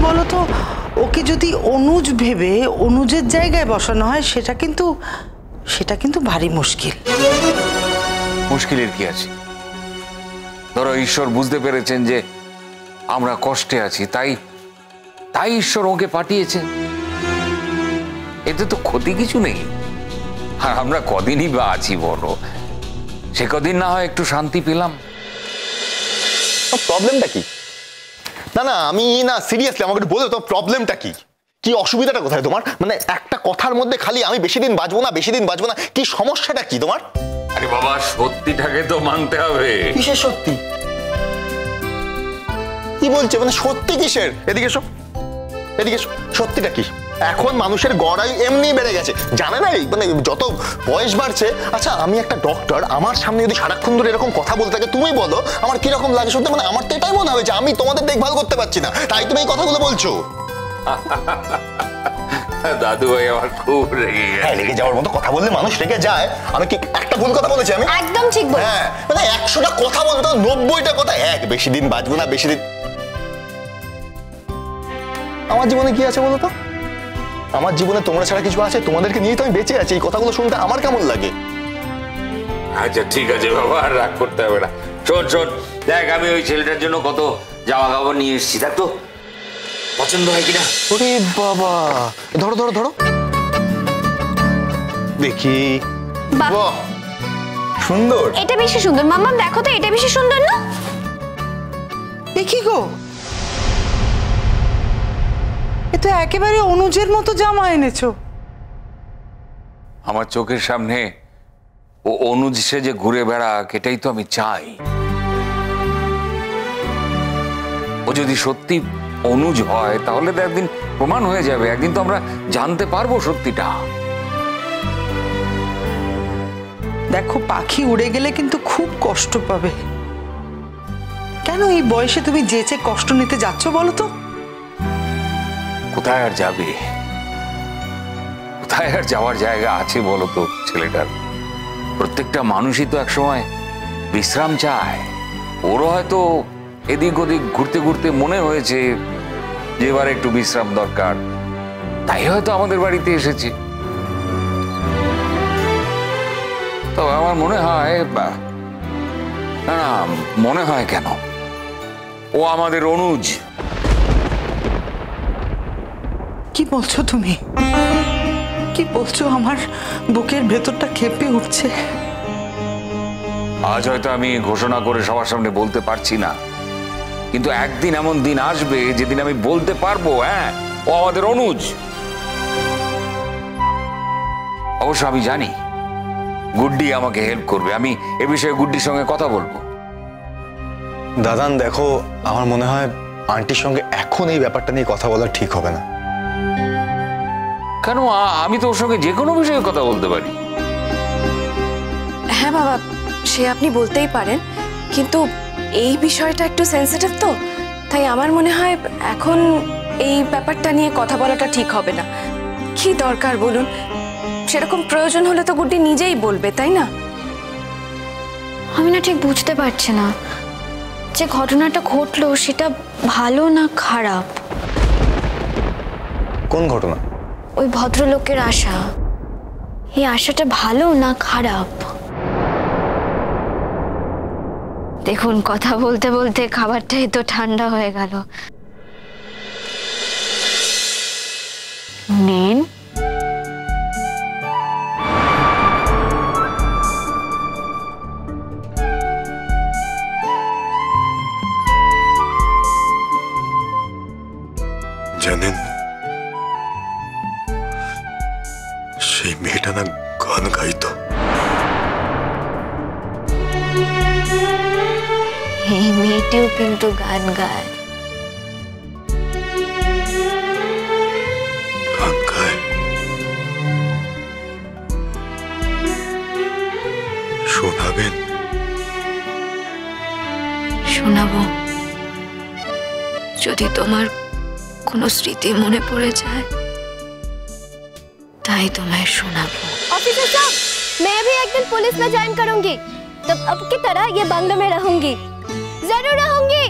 বলতো, ওকে যদি অনুজ ভেবে অনুজের জায়গায় বসানো হয় সেটা কিন্তু ভারী মুশকিল। মুশকিলের কি আছে? ধরো ঈশ্বর বুঝতে পেরেছেন যে আমরা কষ্টে আছি, তাই ঈশ্বর ওকে পাঠিয়েছেন। এতে তো ক্ষতি কিছু নেই। আর আমরা কদিনই বা আছি বলো, সে কদিন না হয় একটু শান্তি পেলাম। প্রবলেমটা কি? না আমি না সিরিয়াসলি আমাকে একটু বলো তো প্রবলেমটা কি? কি অসুবিধাটা কোথায় তোমার? মানে একটা কথার মধ্যে খালি আমি বেশি দিন বাঁচবো না, কি সমস্যাটা কি তোমার? আরে বাবা, সত্যিটাকে তো মানতে হবে। কিসের সত্যি? কি বলছে? মানে সত্যি কিসের? এদিকে এসো। সত্যিটা কি? এখন মানুষের গড়াই এমনি বেড়ে গেছে, জানে না? মানে যত বয়স বাড়ছে। আচ্ছা, আমি একটা ডক্টর, আমার সামনে যদি সারাক্ষণ ধরে এরকম কথা বলতে থাকে, তুমি বলো আমার কিরকম লাগে শুনতে? মানে আমার তো এটাই মনে হয় যে আমি তোমাদের দেখভাল করতে পারছি না, তাই তুমি এই কথাগুলো বলছো। দাদু ভাই আমার খুব রেগে গেছে। হ্যাঁ, রেগে যাওয়ার মতো কথা বললে মানুষ রেগে যায়। আমি কি একটা ভুল কথা বলেছি? আমি একদম ঠিক বল। হ্যাঁ, মানে 100টা কথা বলতো 90টা কথা বেশি দিন বাঁচবো না, বেশি দিন। আমার জীবনে কি আছে বলো তো? আমার জীবনে তোমরা ছাড়া কিছু আছে? তোমাদেরকে নিয়েই তো আমি বেঁচে আছি। এই কথাগুলো শুনতে আমার কেমন লাগে? আচ্ছা ঠিক আছে বাবা, আর রাগ করতে হবে না। শোন, দেখ আমি ওই ছেলেটার জন্য কত জামা কাপড় নিয়ে এসেছি, দেখ তো পছন্দ হয় কিনা। ওরে বাবা, ধরো দেখি। বাহ, সুন্দর। এটা বেশি সুন্দর। মাম্মা দেখো তো, এটা বেশি সুন্দর না? দেখি গো, এ তো একেবারে অনুজের মতো জামা এনেছো। আমার চোখের সামনে ও অনুজ সেজে ঘুরে বেড়াক, এটাই তো আমি চাই। ও যদি সত্যি অনুজ হয় তাহলে তো একদিন প্রমাণ হয়ে যাবে, একদিন তো আমরা জানতে পারবো সত্যিটা। দেখো, পাখি উড়ে গেলে কিন্তু খুব কষ্ট পাবে। কেন এই বয়সে তুমি যেচে কষ্ট নিতে যাচ্ছ বলো তো? কোথায় আর যাবে? কোথায় আর যাওয়ার জায়গা আছে বলো তো ছেলেটার? প্রত্যেকটা মানুষই তো একসময় বিশ্রাম চায়। ওরও হয়তো এদিক ওদিক ঘুরতে ঘুরতে মনে হয়েছে যে এবার একটু বিশ্রাম দরকার, তাই হয়তো আমাদের বাড়িতে এসেছে। তো আমার মনে হয়, না মনে হয় কেন, ও আমাদের অনুজ। কি বলছো তুমি? কি বলছো? আমার বুকের ভেতরটা কেঁপে উঠছে। আজ হয়তো আমি ঘোষণা করে সবার সামনে বলতে পারছি না, কিন্তু একদিন এমন দিন আসবে যেদিন আমি বলতে পারবো, হ্যাঁ ও আমাদের অনুজ। অবশ্য আমি জানি গুড্ডি আমাকে হেল্প করবে। আমি এ বিষয়ে গুড্ডির সঙ্গে কথা বলবো। দাদান দেখো, আমার মনে হয় আন্টির সঙ্গে এখন এই ব্যাপারটা নিয়ে কথা বলা ঠিক হবে না। কেন? আমি তো ওর সঙ্গে যে কোনো বিষয়ে কথা বলতে পারি। হ্যাঁ বাবা, সে আপনি বলতেই পারেন, কিন্তু এই বিষয়টা একটু সেন্সিটিভ তো, তাই আমার মনে হয় এখন এই ব্যাপারটা নিয়ে কথা বলাটা ঠিক হবে না। কি দরকার বলুন? সেরকম প্রয়োজন হলে তো গুড্ডি নিজেই বলবে, তাই না? আমি না ঠিক বুঝতে পারছি না যে ঘটনাটা ঘটলো সেটা ভালো না খারাপ। কোন ঘটনা? ওই ভদ্রলোকের আশা, এই আশাটা ভালো না খারাপ? দেখুন, কথা বলতে বলতে খাবারটাই তো ঠান্ডা হয়ে গেল। নিন। জানেন, সেই মেয়েটা না গান গাইতো। এই মেয়েটিও কিন্তু গান গায়। গান গায়? শোনাবেন? শোনাবো, যদি তোমার কোনো স্মৃতি মনে পড়ে যায়, তাই তোমায় শোনাবো। ऑफिसर साहब, मैं भी एक दिन पुलिस में ज्वाइन करूंगी, तब अब की तरह ये बंगले में रहूंगी, जरूर रहूंगी।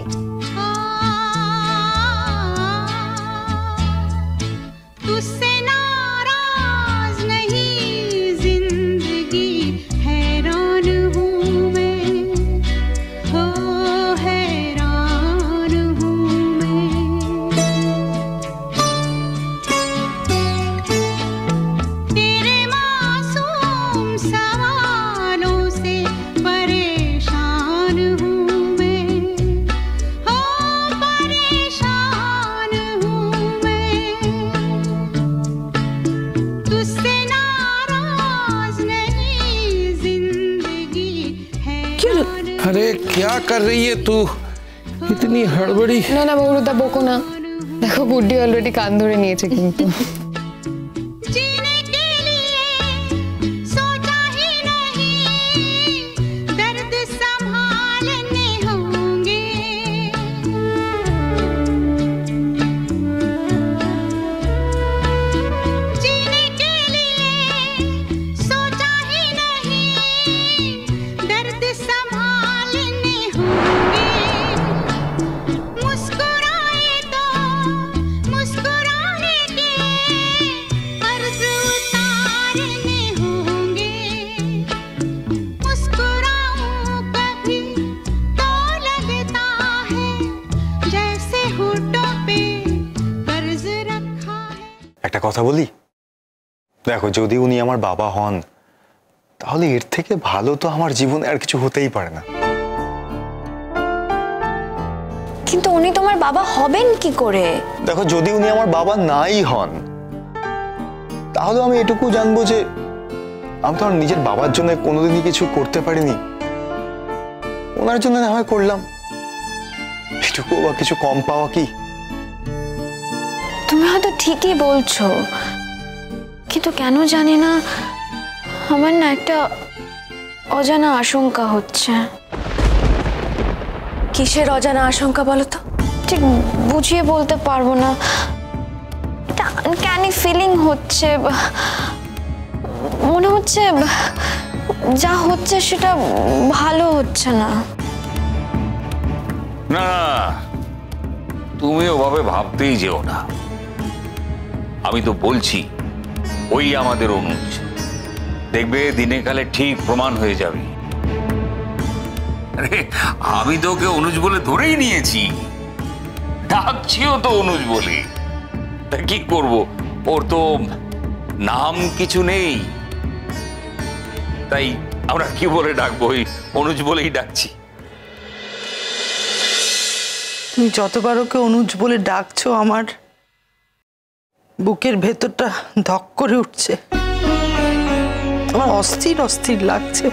क्या कर रही है तू? इतनी हड़बड़ी। না না বগুড়া বকো না, দেখো গুড্ডি অলরেডি কান ধরে নিয়েছে কিন্তু। একটা কথা বলি, দেখো যদি উনি আমার বাবা হন তাহলে এর থেকে ভালো তো আমার জীবনে আর কিছু হতেই পারে না। কিন্তু উনি তোমার বাবা হবেন কি করে? দেখো যদি উনি আমার বাবা নাই হন তাহলে আমি এটুকু জানবো যে আমি তো আর নিজের বাবার জন্য কোনোদিনই কিছু করতে পারিনি, ওনার জন্য না হয় করলাম, এটুকু বা কিছু কম পাওয়া কি? তুমি হয়তো ঠিকই বলছো, কিন্তু কেন জানি না আমার না একটা অজানা আশঙ্কা হচ্ছে। কিসের অজানা আশঙ্কা বলো তো? ঠিক বুঝিয়ে বলতে পারবো না, একটা আনক্যানি ফিলিং হচ্ছে। মনে হচ্ছে যা হচ্ছে সেটা ভালো হচ্ছে না। না, তুমি ওভাবে ভাবতেই যেও না। আমি তো বলছি ওই আমাদের অনুজ, দেখবে দিনে কালে ঠিক প্রমাণ হয়ে যাবে। আরে আমি তো ওকে অনুজ বলে ধরেই নিয়েছি, ডাকছিও তো অনুজ বলে। তা কি করব, ওর তো নাম কিছু নেই, তাই আমরা কি বলে ডাকবো, ওই অনুজ বলেই ডাকছি। তুমি যতবার ওকে অনুজ বলে ডাকছো আমার বুকের ভেতরটা ধক করে উঠছে, আমার অস্থির অস্থির লাগছে।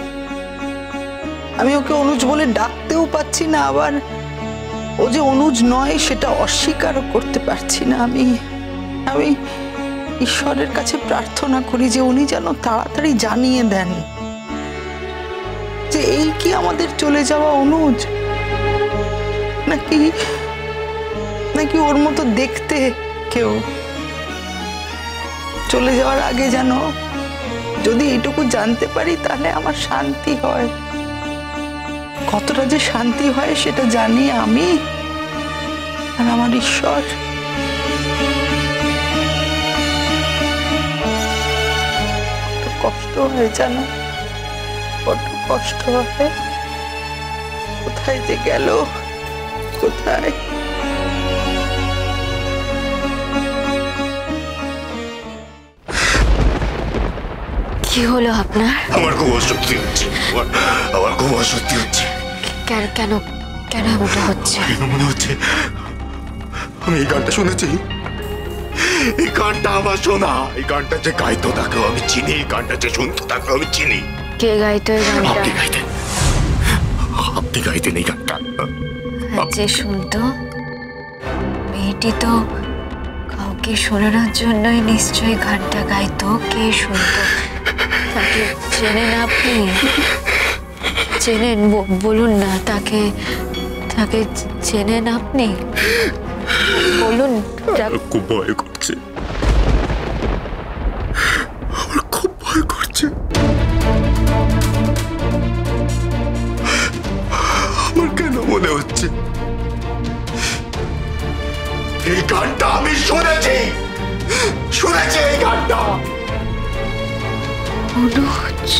আমি ওকে অনুজ বলে ডাকতেও পাচ্ছি না, আবার ও যে অনুজ নয় সেটা অস্বীকারও করতে পারছি না। আমি আমি ঈশ্বরের কাছে প্রার্থনা করি যে উনি যেন তাড়াতাড়ি জানিয়ে দেন যে এই কি আমাদের চলে যাওয়া অনুজ, নাকি নাকি ওর মতো দেখতে কেউ। চলে যাওয়ার আগে যেন যদি এইটুকু জানতে পারি তাহলে আমার শান্তি হয়। কতটা যে শান্তি হয় সেটা জানি আমি আর আমার ঈশ্বর। কষ্ট হয় জানো, বড্ড কষ্ট হয়। কোথায় যে গেল, কোথায়? কি হলো আপনার? আমার খুব অস্বস্তি হচ্ছে, আমার খুব অস্বস্তি হচ্ছে। কেন কেন কেন এমনটা হচ্ছে? মনে হচ্ছে আমি এই গানটা শুনেছি, এই গানটা আমার শোনা, এই গানটা যে গাইতো তাকেও আমি চিনি, এই গানটা যে শুনতো তাকেও আমি চিনি। কে গাইতো এই গানটা? আপনি গাইতেন, আপনি গাইতেন এই গানটা। যে শুনতো মেয়েটি তো কাউকে শোনানোর জন্যই নিশ্চয়ই গানটা গাইতো। কে শুনতো? তাকে চেনেন আপনি? চেনেন? বলুন না, তাকে তাকে চেনেন আপনি? বলুন। খুব ভয় করছে, আমার খুব ভয় করছে। আমার কেন মনে হচ্ছে এই গানটা আমি শুনেছি, শুনেছি এই গানটা। অনুজ।